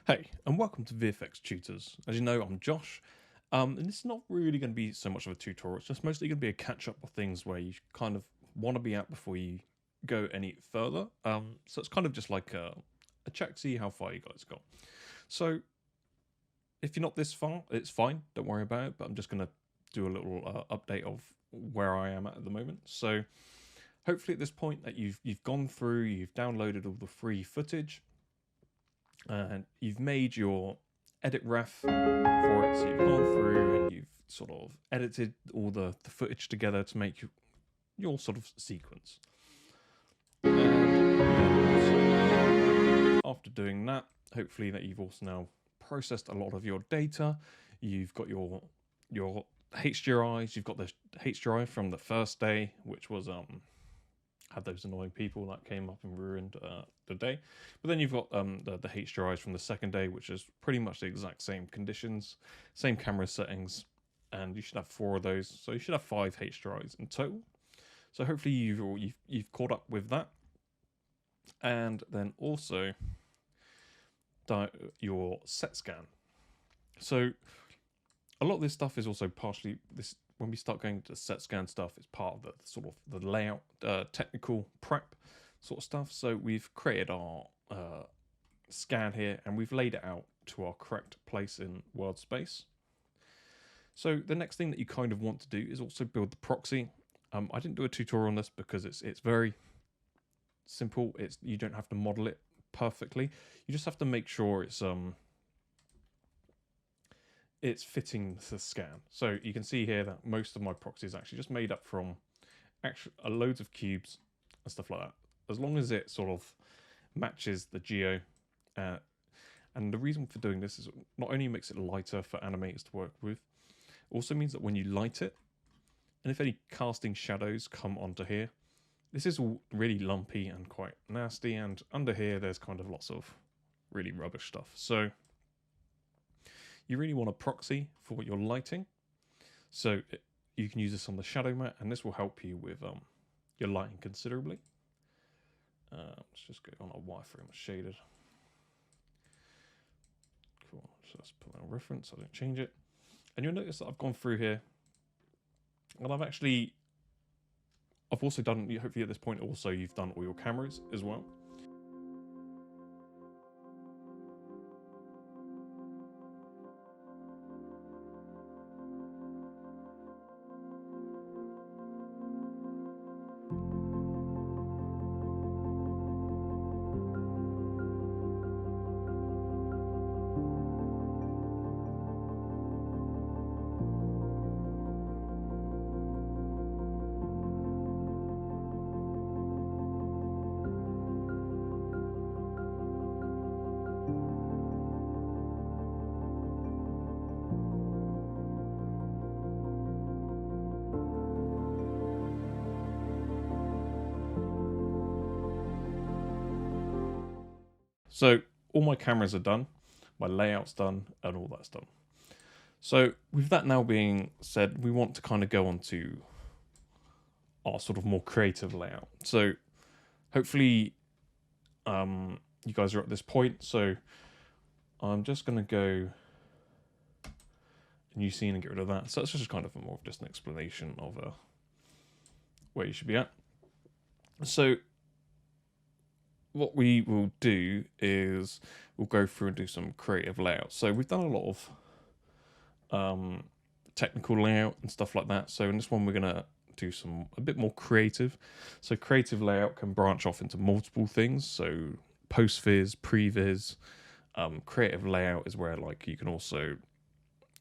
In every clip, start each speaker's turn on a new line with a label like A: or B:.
A: Hey, and welcome to VFX Tutors. As you know, I'm Josh, and this is not really going to be so much of a tutorial. It's just mostly going to be a catch-up of things where you kind of want to be at before you go any further. So it's kind of just like a check, see how far you guys got. So if you're not this far, it's fine. Don't worry about it. But I'm just going to do a little update of where I am at the moment. So hopefully at this point that you've gone through, you've downloaded all the free footage, and you've made your edit ref for it. So you've gone through and you've sort of edited all the footage together to make your sort of sequence. And then also, after doing that, hopefully that you've also now processed a lot of your data. You've got your HDRIs. You've got the HDRI from the first day, which was had those annoying people that came up and ruined the day. But then you've got the HDRIs from the second day, which is pretty much the exact same conditions, same camera settings, and you should have 4 of those. So you should have 5 HDRIs in total. So hopefully you've caught up with that. And then also your set scan. So a lot of this stuff is also partially this. When we start going to set scan stuff, it's part of the sort of the layout, technical prep sort of stuff. So we've created our scan here and we've laid it out to our correct place in world space. So the next thing that you kind of want to do is also build the proxy. I didn't do a tutorial on this because it's very simple. You don't have to model it perfectly. You just have to make sure it's fitting the scan. So you can see here that most of my proxy is actually just made up from loads of cubes and stuff like that. As long as it sort of matches the geo. And the reason for doing this is not only makes it lighter for animators to work with, also means that when you light it, and if any casting shadows come onto here, this is all really lumpy and quite nasty, and under here there's kind of lots of really rubbish stuff. So you really want a proxy for your lighting. So you can use this on the shadow mat, and this will help you with your lighting considerably. Let's just go on a wireframe shaded. Cool. So let's put that on reference. So I don't change it. And you'll notice that I've gone through here, and I've also done. Hopefully at this point, also you've done all your cameras as well. So all my cameras are done, my layout's done, and all that's done. So with that now being said, we want to kind of go on to our sort of more creative layout. So hopefully you guys are at this point. So I'm just going to go new scene and get rid of that. So it's just kind of more of just an explanation of where you should be at. So what we will do is we'll go through and do some creative layouts. So we've done a lot of technical layout and stuff like that. So in this one, we're going to do a bit more creative. So creative layout can branch off into multiple things. So post-viz, pre-viz, creative layout is where like you can also,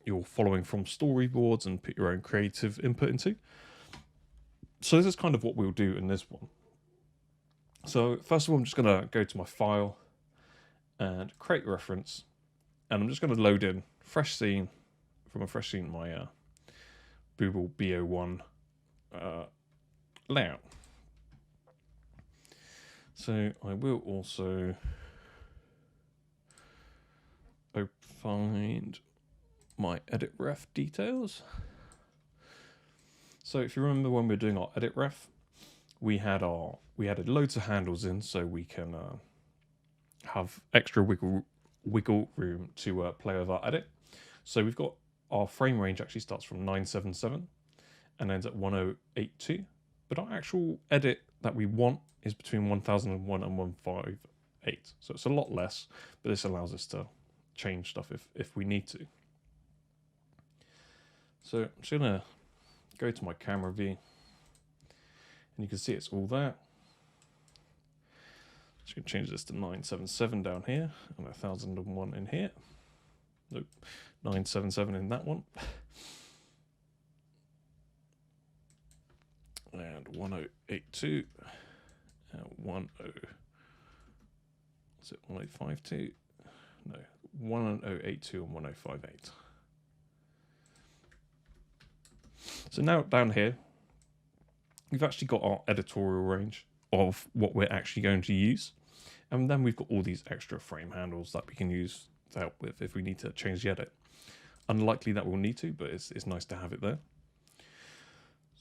A: you're following from storyboards and put your own creative input into. So this is kind of what we'll do in this one. So first of all, I'm just going to go to my file and create a reference, and I'm just going to load in fresh scene from a fresh scene my Booble BO1 layout. So I will also find my edit ref details. So if you remember when we were doing our edit ref, we added loads of handles in so we can have extra wiggle wiggle room to play with our edit. So we've got our frame range actually starts from 977 and ends at 1082, but our actual edit that we want is between 1001 and 158. So it's a lot less, but this allows us to change stuff if we need to. So I'm just gonna go to my camera view, and you can see it's all there. Just gonna change this to 977 down here and 1001 in here. Nope, 977 in that one. And 1082 and 1052? No, 1082 and 1058. So now down here, we've actually got our editorial range of what we're actually going to use. And then we've got all these extra frame handles that we can use to help with if we need to change the edit. Unlikely that we'll need to, but it's nice to have it there.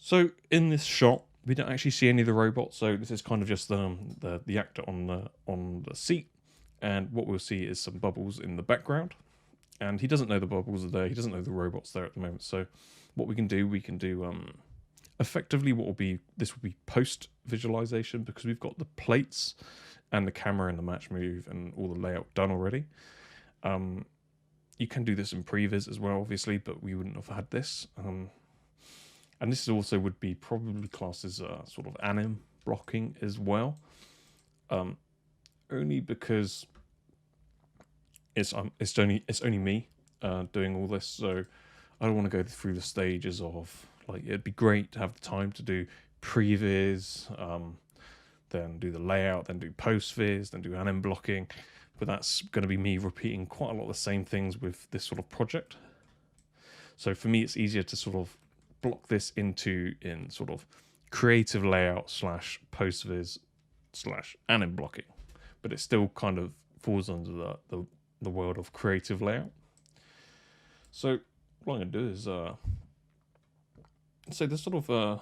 A: So in this shot, we don't actually see any of the robots. So this is kind of just the actor on the seat. And what we'll see is some bubbles in the background. And he doesn't know the bubbles are there. He doesn't know the robots there at the moment. So what we can do effectively this will be post visualization, because we've got the plates and the camera and the match move and all the layout done already. You can do this in previs as well, obviously, but we wouldn't have had this. And this also would be probably classed as sort of anim blocking as well. Only because it's only me doing all this, so I don't want to go through the stages of, like, it'd be great to have the time to do previs, then do the layout, then do post-viz, then do anim blocking, but that's going to be me repeating quite a lot of the same things with this sort of project. So for me, it's easier to sort of block this in sort of creative layout / post-viz / anim blocking, but it still kind of falls under the world of creative layout. So what I'm going to do is so the sort of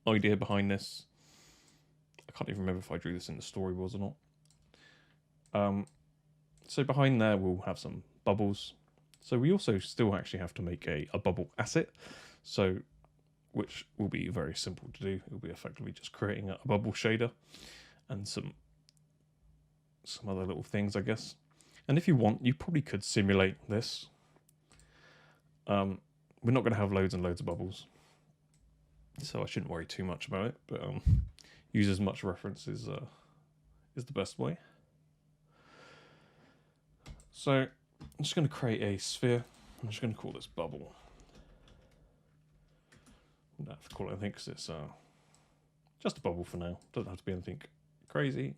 A: idea behind this, I can't even remember if I drew this in the storyboards or not. So behind there we'll have some bubbles. So we also still actually have to make a bubble asset, so which will be very simple to do. It will be effectively just creating a bubble shader and some other little things, I guess. And if you want, you probably could simulate this. We're not going to have loads and loads of bubbles, so I shouldn't worry too much about it, but use as much reference is the best way. So I'm just going to create a sphere. I'm just going to call this bubble. I don't have to call it anything because it's just a bubble for now. Doesn't have to be anything crazy.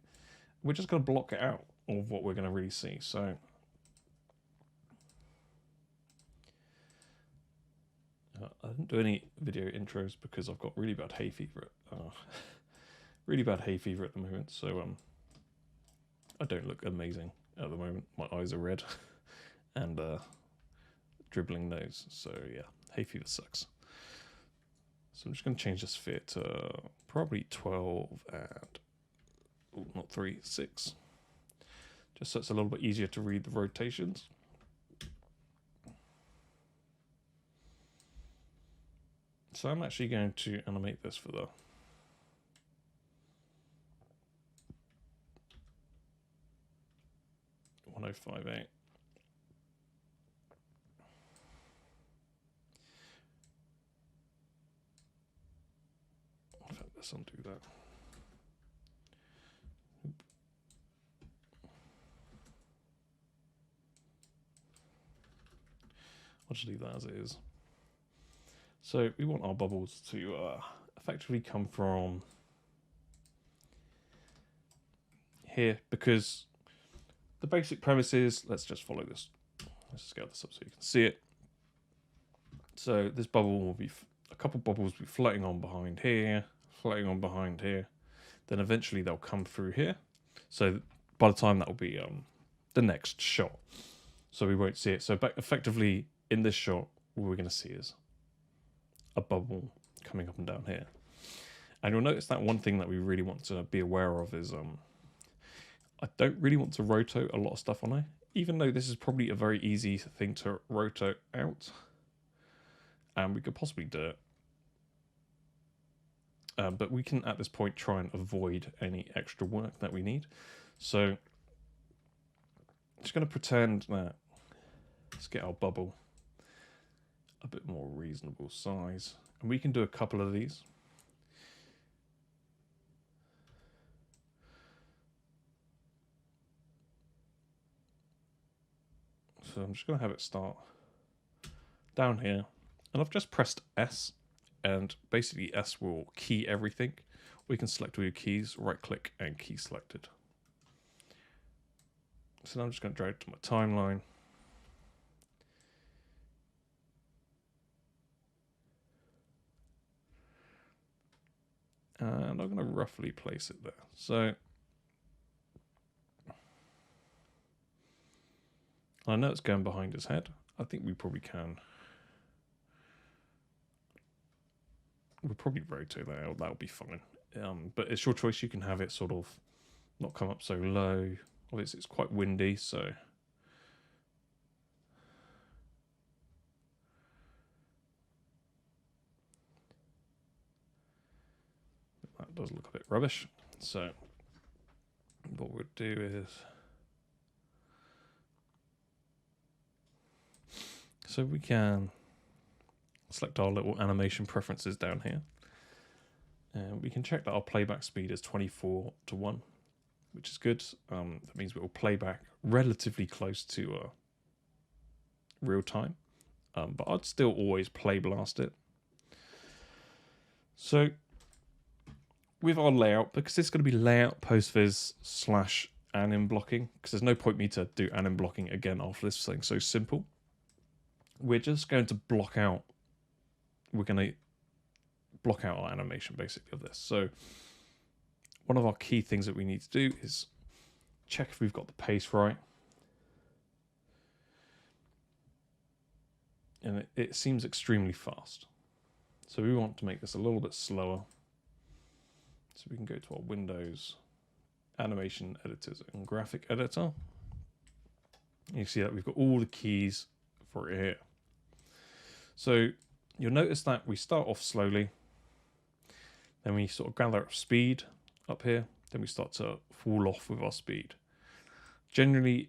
A: We're just going to block it out of what we're going to really see. So I didn't do any video intros because I've got really bad hay fever. Really bad hay fever at the moment, so I don't look amazing at the moment. My eyes are red and dribbling nose. So yeah, hay fever sucks. So I'm just going to change the sphere to probably 12 and not 3, 6. Just so it's a little bit easier to read the rotations. So I'm actually going to animate this for the .1058. In fact, let's undo that. I'll just leave that as it is. So we want our bubbles to effectively come from here, because the basic premise is, let's just follow this. Let's scale this up so you can see it. So this bubble will be, a couple bubbles will be floating on behind here, floating on behind here. Then eventually they'll come through here. So by the time that will be the next shot. So we won't see it. So effectively in this shot, what we're going to see is a bubble coming up and down here. And you'll notice that one thing that we really want to be aware of is I don't really want to rotate a lot of stuff on even though this is probably a very easy thing to rotate out, and we could possibly do it, but we can at this point try and avoid any extra work that we need. So I'm just going to pretend that, let's get our bubble a bit more reasonable size, and we can do a couple of these. So I'm just going to have it start down here, and I've just pressed S, and basically S will key everything. We can select all your keys, right click and key selected. So now I'm just going to drag it to my timeline. And I'm going to roughly place it there. So I know it's going behind his head. I think we probably can. We'll probably rotate that out. That'll be fine. But it's your choice. You can have it sort of not come up so low. Obviously, it's quite windy, so that does look a bit rubbish. So what we'll do is, so we can select our little animation preferences down here, and we can check that our playback speed is 24:1, which is good. That means it will play back relatively close to real time, but I'd still always play blast it. So with our layout, because it's going to be layout postviz / anim blocking, because there's no point me to do anim blocking again after this thing so simple, we're just going to block out. We're going to block out our animation basically of this. So one of our key things that we need to do is check if we've got the pace right. And it seems extremely fast. So we want to make this a little bit slower. So we can go to our Windows, Animation Editors and Graphic Editor. You see that we've got all the keys for it here. So you'll notice that we start off slowly, then we sort of gather up speed up here, then we start to fall off with our speed. Generally,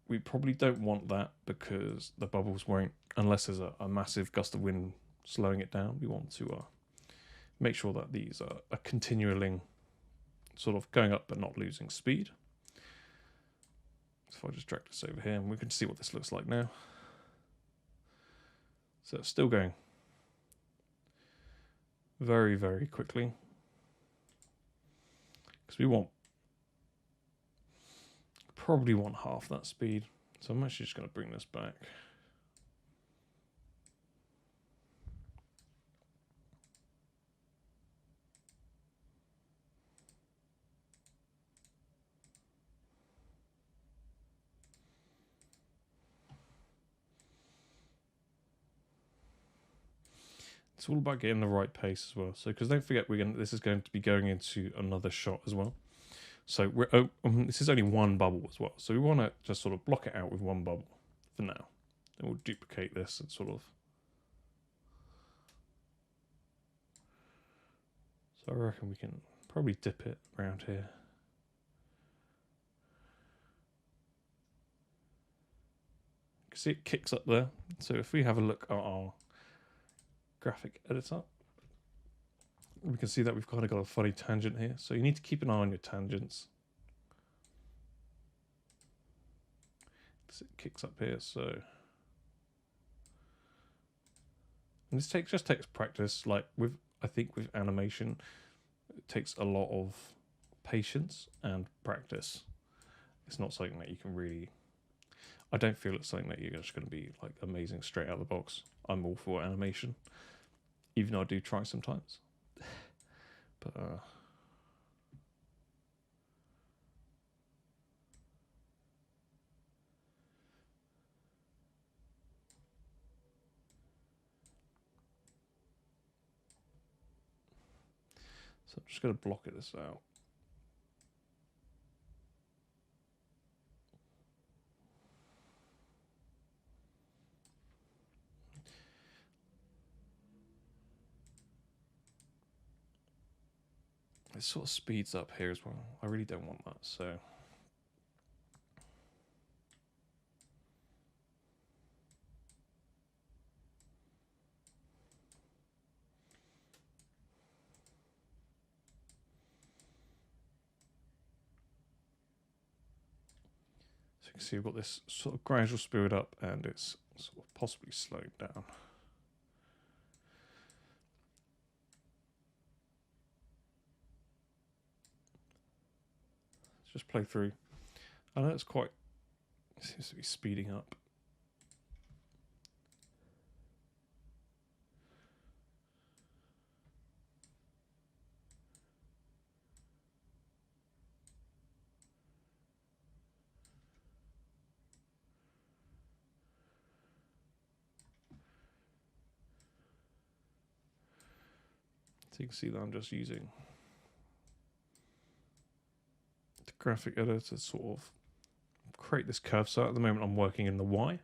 A: we probably don't want that because the bubbles won't, unless there's a massive gust of wind slowing it down. We want to make sure that these are continually sort of going up but not losing speed. So if I just drag this over here, and we can see what this looks like now. So it's still going very, very quickly, because we probably want half that speed. So I'm actually just going to bring this back. It's all about getting the right pace as well. So, because don't forget, this is going to be going into another shot as well. So this is only one bubble as well. So we want to just sort of block it out with one bubble for now. Then we'll duplicate this and sort of. So I reckon we can probably dip it around here. You can see it kicks up there. So if we have a look at our graphic editor, we can see that we've kind of got a funny tangent here. So you need to keep an eye on your tangents. It kicks up here, so. And this just takes practice. Like I think with animation, it takes a lot of patience and practice. It's not something that you can really. I don't feel it's something that you're just going to be like amazing straight out of the box. I'm all for animation, even though I do try sometimes. But so I'm just going to block this out. it sort of speeds up here as well. I really don't want that, so. So you can see we've got this sort of gradual speed up, and it's sort of possibly slowing down. Let's just play through. I know it seems to be speeding up. So you can see that I'm just using the graphic editor to sort of create this curve. So at the moment I'm working in the Y.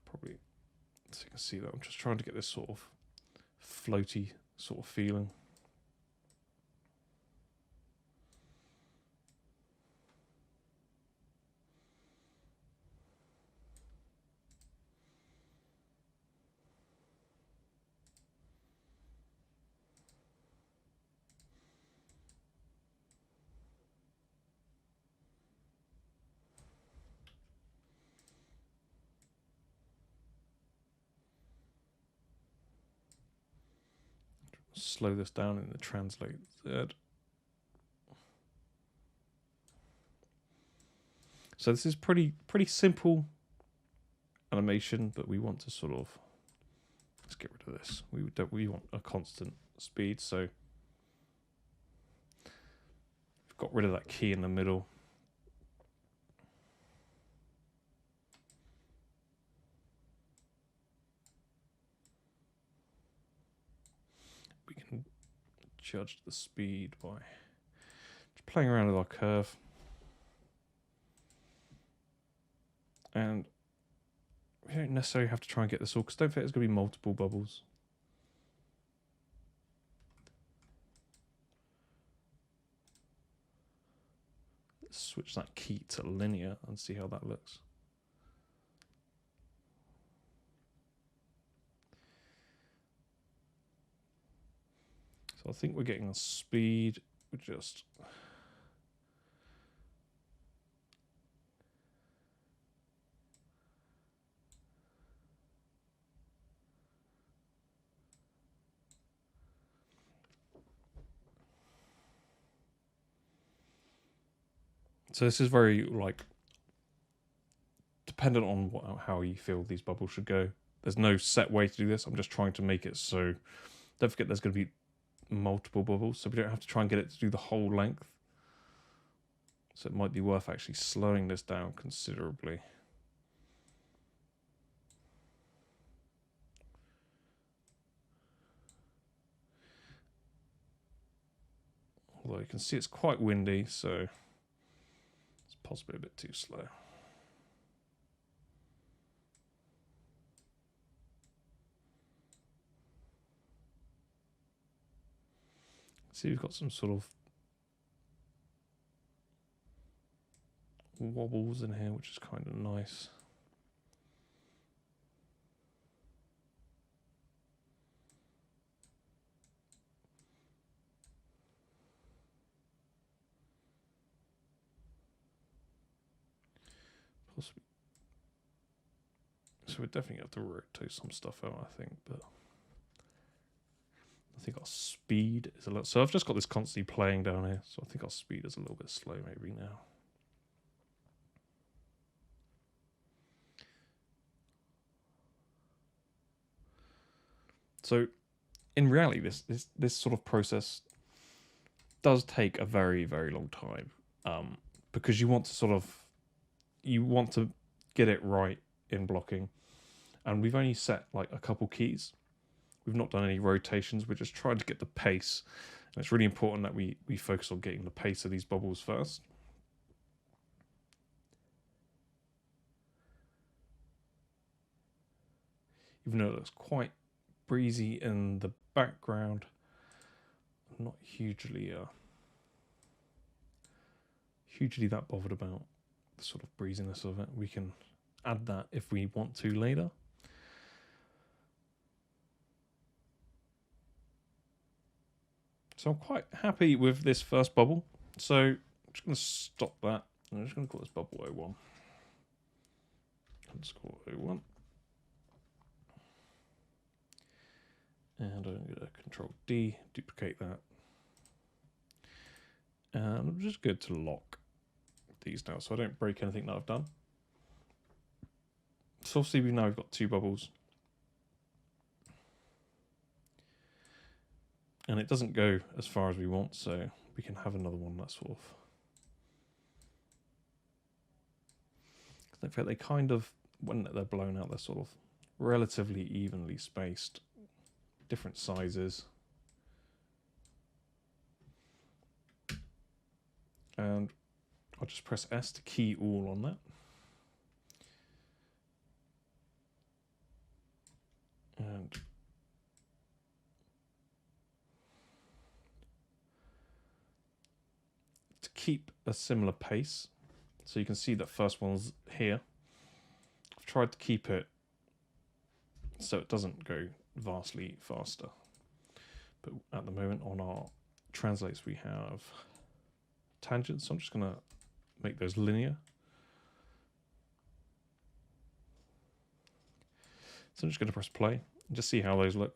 A: Probably, so you can see that I'm just trying to get this sort of floaty sort of feeling. Slow this down in the translate third. So this is pretty simple animation, but we want to sort of, let's get rid of this. We want a constant speed, so we've got rid of that key in the middle. We can judge the speed by just playing around with our curve. And we don't necessarily have to try and get this all, because don't forget there's going to be multiple bubbles. Let's switch that key to linear and see how that looks. So I think we're getting the speed. We're just so this is very dependent on how you feel these bubbles should go. There's no set way to do this. I'm just trying to make it so. Don't forget there's going to be multiple bubbles, so we don't have to try and get it to do the whole length. So it might be worth actually slowing this down considerably. Although you can see it's quite windy, so it's possibly a bit too slow. See, we've got some sort of wobbles in here, which is kind of nice. Possibly. So we definitely have to rotate some stuff out, I think, but I think our speed is a little. So I've just got this constantly playing down here, so I think our speed is a little bit slow maybe now. So in reality, this sort of process does take a very, very long time, because you want to get it right in blocking, and we've only set like a couple keys. We've not done any rotations. We're just trying to get the pace, and it's really important that we focus on getting the pace of these bubbles first. even though it looks quite breezy in the background. I'm not hugely that bothered about the sort of breeziness of it. We can add that if we want to later. So I'm quite happy with this first bubble. So I'm just going to stop that. I'm just going to call this bubble 01. Underscore 01. And I'm going to Control D, duplicate that. And I'm just good to lock these now so I don't break anything that I've done. So obviously we've got 2 bubbles. And it doesn't go as far as we want, so we can have another one that's sort of... In fact, they kind of, when they're blown out, they're sort of relatively evenly spaced, different sizes. And I'll just press S to key all on that. And to keep a similar pace, so you can see that first one's here. I've tried to keep it so it doesn't go vastly faster. But at the moment on our translates we have tangents, so I'm just going to make those linear. So I'm just going to press play and just see how those look.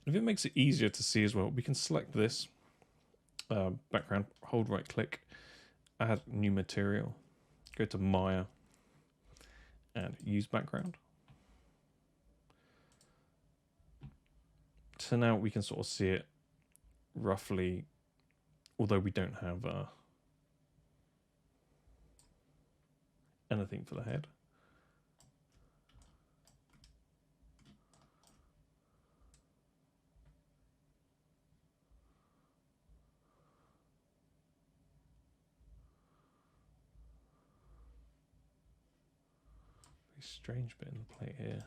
A: And if it makes it easier to see as well, we can select this background, hold right click, add new material, go to Maya and use background. So now we can sort of see it roughly, although we don't have anything for the head. Strange bit in the plate here.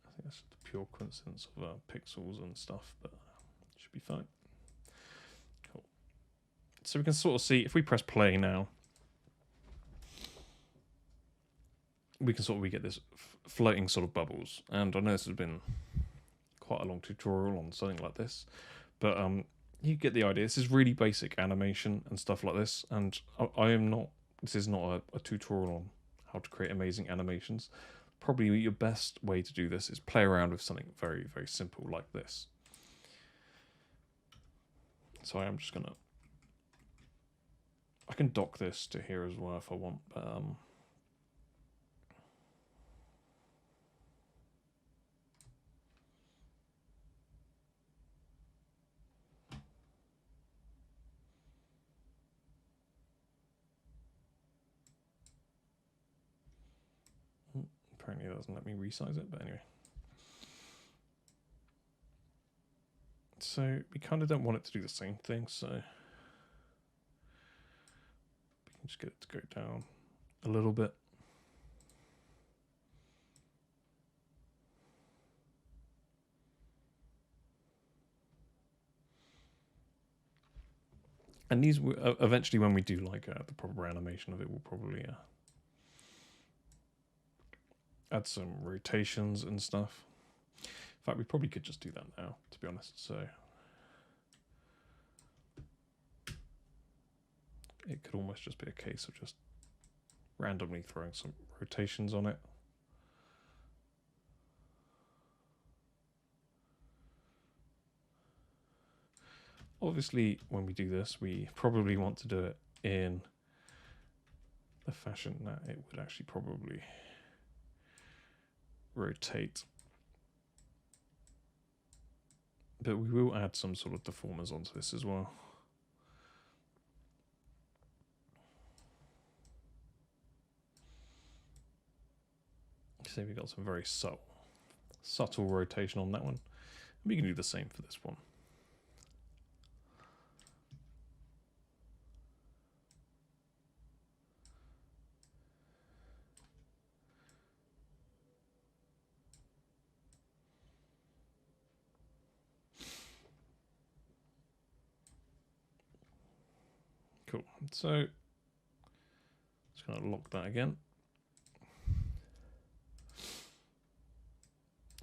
A: I think that's the pure coincidence of pixels and stuff, but it should be fine. Cool. So we can sort of see, if we press play now, we get this floating sort of bubbles. And I know this has been quite a long tutorial on something like this, but you get the idea. This is really basic animation and stuff like this, and this is not a tutorial on how to create amazing animations. Probably your best way to do this is play around with something very, very simple like this. So I am just gonna, I can dock this to here as well if I want, but apparently it doesn't let me resize it, but anyway. So we kind of don't want it to do the same thing, so we can just get it to go down a little bit. And these eventually, when we do like the proper animation of it, we'll probably add some rotations and stuff. In fact, we probably could just do that now, to be honest. So it could almost just be a case of just randomly throwing some rotations on it. Obviously, when we do this, we probably want to do it in the fashion that it would actually probably rotate. But we will add some sort of deformers onto this as well. So we've got some very subtle rotation on that one. We can do the same for this one. Cool. So just going to lock that again.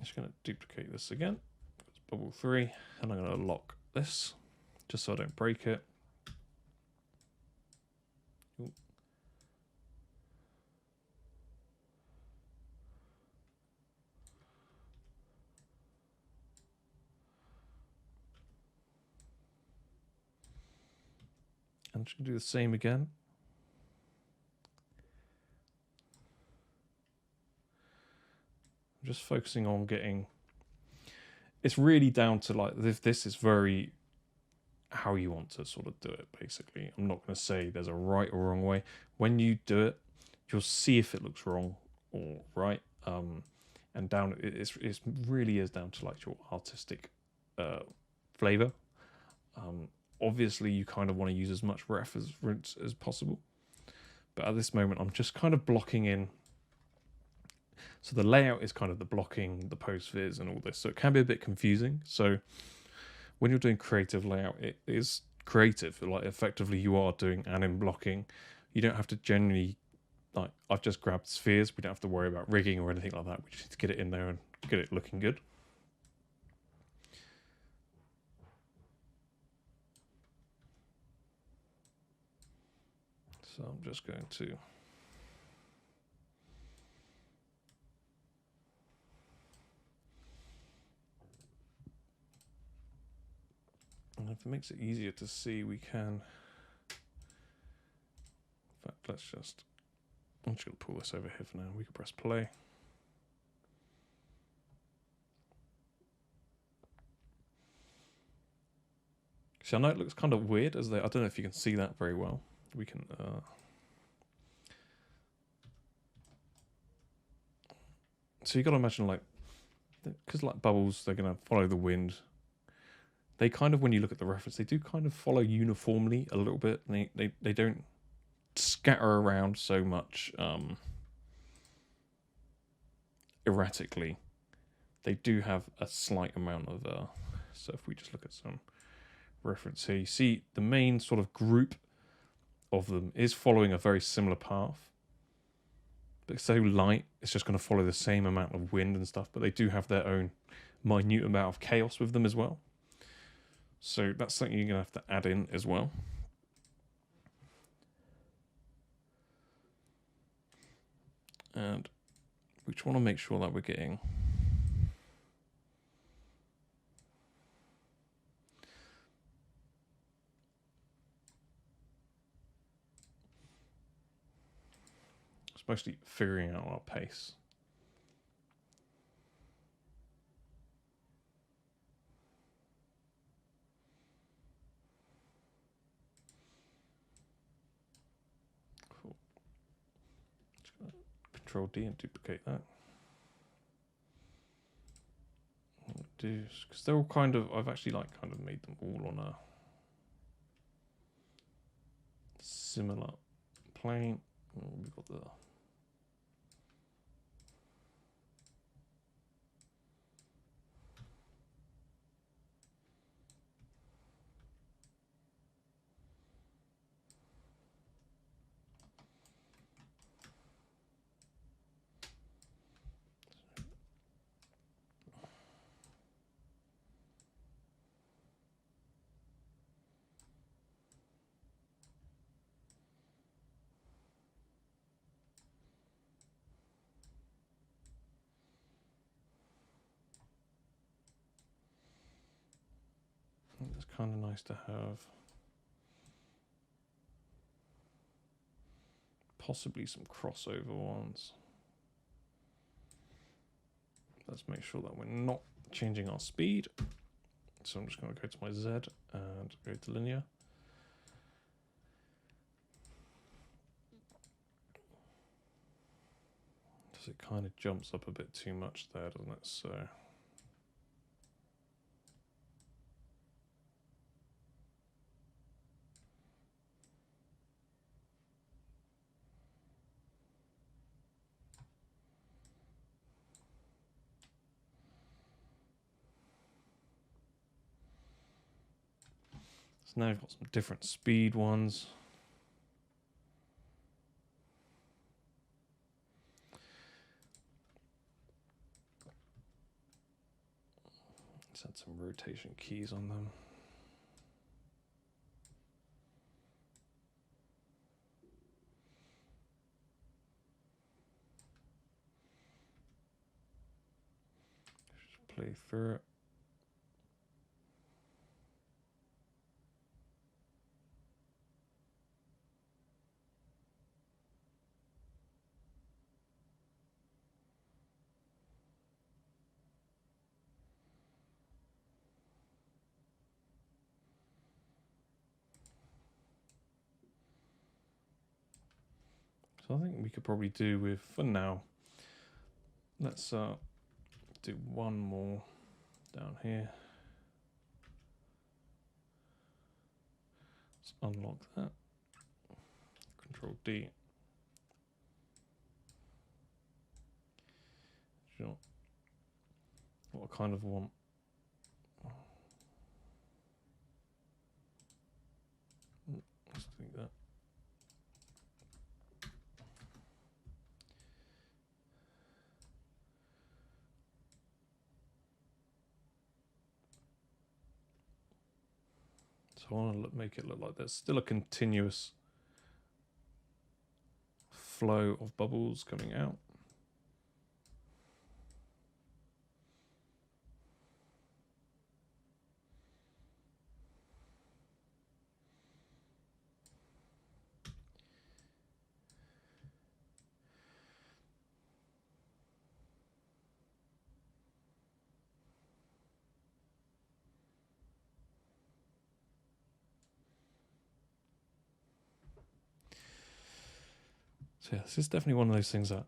A: Just going to duplicate this again. It's bubble 3, and I'm going to lock this just so I don't break it. Ooh. I'm just going to do the same again. I'm just focusing on getting, it's really down to like, this is very how you want to sort of do it, basically. I'm not going to say there's a right or wrong way. When you do it, you'll see if it looks wrong or right. And down, it really is down to like your artistic flavor. Obviously, you kind of want to use as much reference as possible. But at this moment, I'm just kind of blocking in. So the layout is kind of the blocking, the post-viz and all this. So it can be a bit confusing. So when you're doing creative layout, it is creative. Like effectively you are doing anim blocking. You don't have to generally, like I've just grabbed spheres. We don't have to worry about rigging or anything like that. We just need to get it in there and get it looking good. So I'm just going to and if it makes it easier to see, we can, in fact, I'm just going to pull this over here for now. We can press play. See, I know it looks kind of weird as I don't know if you can see that very well. We can, so you got to imagine like, because like bubbles, they're going to follow the wind. They kind of, when you look at the reference, they do kind of follow uniformly a little bit. They don't scatter around so much erratically. They do have a slight amount of, so if we just look at some reference here, you see the main sort of group of them is following a very similar path. But it's so light, it's just going to follow the same amount of wind and stuff, but they do have their own minute amount of chaos with them as well. So that's something you're going to have to add in as well. And we just want to make sure that we're getting especially figuring out our pace. Cool. Just gonna Control D and duplicate that. Do because they're all kind of, I've actually like kind of made them all on a similar plane. We've got the it's kind of nice to have possibly some crossover ones. Let's make sure that we're not changing our speed. So I'm just going to go to my Z and go to linear. Because it kind of jumps up a bit too much there, doesn't it? So now I've got some different speed ones. some rotation keys on them. Just play through it. So I think we could probably do with, for now, let's do one more down here. Let's unlock that. Control D. Sure. What I kind of want. Let's do that. So I want to make it look like there's still a continuous flow of bubbles coming out. So yeah, this is definitely one of those things that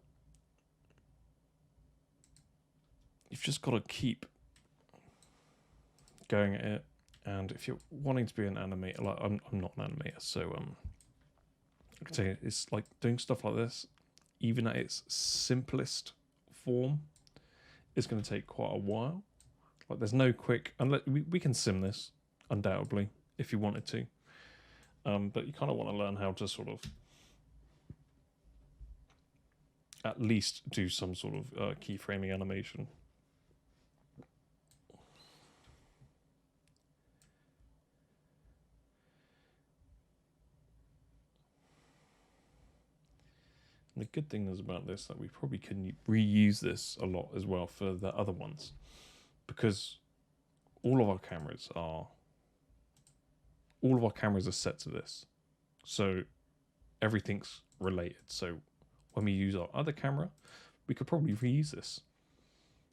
A: you've just got to keep going at it. And if you're wanting to be an animator, like I'm not an animator, so I can tell you, it's like doing stuff like this, even at its simplest form, is going to take quite a while. Like there's no quick, unless we can sim this undoubtedly if you wanted to, but you kind of want to learn how to sort of at least do some sort of keyframing animation. And the good thing is about this that we probably can reuse this a lot as well for the other ones, because all of our cameras are set to this, so everything's related. So when we use our other camera, we could probably reuse this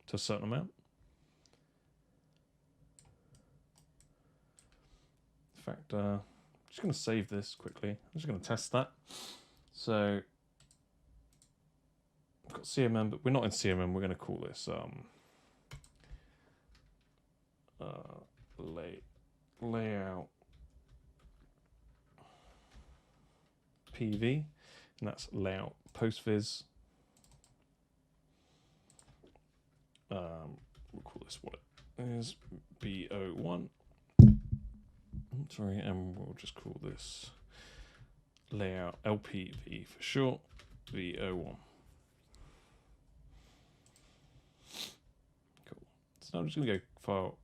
A: to a certain amount. In fact, I'm just going to save this quickly. I'm just going to test that. So we've got CMM, but we're not in CMM. We're going to call this layout PV, and that's layout postviz. We'll call this what it is, BO1. Sorry, and we'll just call this layout LPV for short, VO1. Cool. So now I'm just going to go file,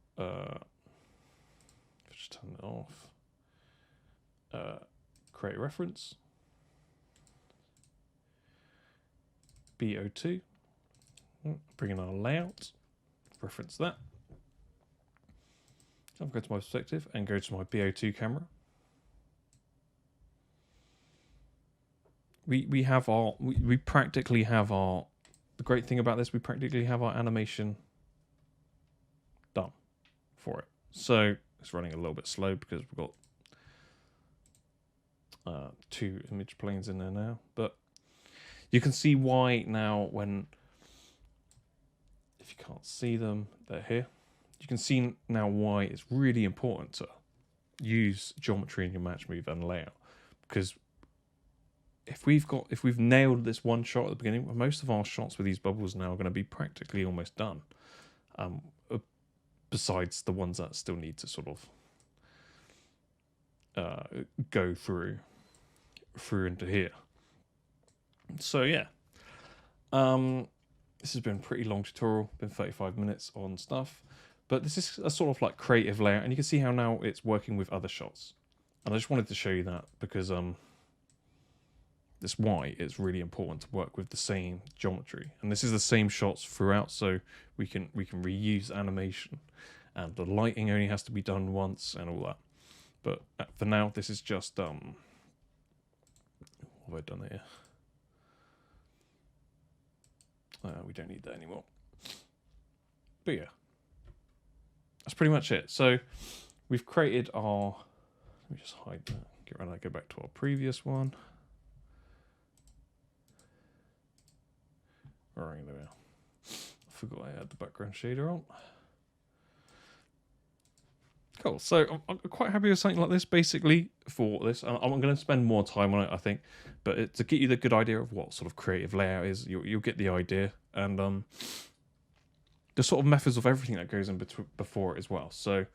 A: just turn it off, create a reference, BO2, bring in our layout, reference that. So I'll go to my perspective and go to my BO2 camera. We have our, we practically have our, the great thing about this, we practically have our animation done for it. So it's running a little bit slow because we've got 2 image planes in there now, but you can see why now when, if you can't see them, they're here. You can see now why it's really important to use geometry in your match move and layout, because if we've nailed this one shot at the beginning, most of our shots with these bubbles now are going to be practically almost done. Besides the ones that still need to sort of go through into here. So yeah, this has been a pretty long tutorial, been 35 minutes on stuff, But this is a sort of like creative layout, and you can see how now it's working with other shots. And I just wanted to show you that because that's why it's really important to work with the same geometry. And this is the same shots throughout, so we can reuse animation, and the lighting only has to be done once and all that. But for now, this is just what have I done here? We don't need that anymore. But yeah, that's pretty much it. So we've created our, let me just hide that, get rid of that, go back to our previous one. Right, there we are. I forgot I had the background shader on. Cool, so I'm quite happy with something like this, basically, for this. I'm going to spend more time on it, I think, but to get you the good idea of what sort of creative layout is, you'll get the idea, and the sort of methods of everything that goes in before it as well. So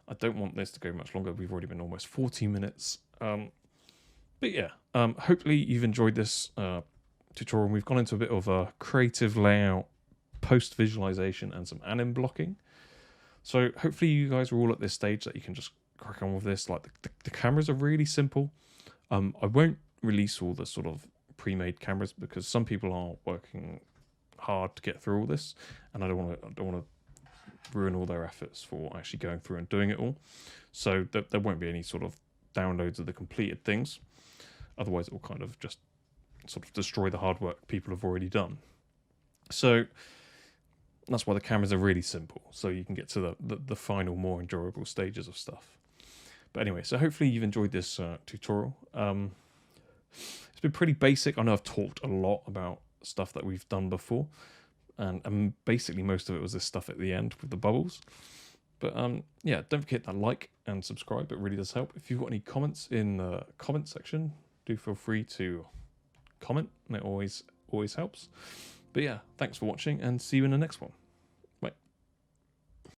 A: I don't want this to go much longer. We've already been almost 40 minutes. But yeah, hopefully you've enjoyed this tutorial. We've gone into a bit of a creative layout, post-visualization, and some anim blocking. So hopefully you guys are all at this stage that you can just crack on with this. Like the cameras are really simple. I won't release all the sort of pre-made cameras because some people are working hard to get through all this, and I don't want to ruin all their efforts for actually going through and doing it all. So there won't be any sort of downloads of the completed things. Otherwise, it will kind of just sort of destroy the hard work people have already done. So that's why the cameras are really simple, so you can get to the final, more enjoyable stages of stuff. But anyway, so hopefully you've enjoyed this tutorial. It's been pretty basic. I know I've talked a lot about stuff that we've done before, and basically most of it was this stuff at the end with the bubbles. But yeah, don't forget to like and subscribe. It really does help. If you've got any comments in the comment section, do feel free to comment, and it always helps. But yeah, thanks for watching, and see you in the next one.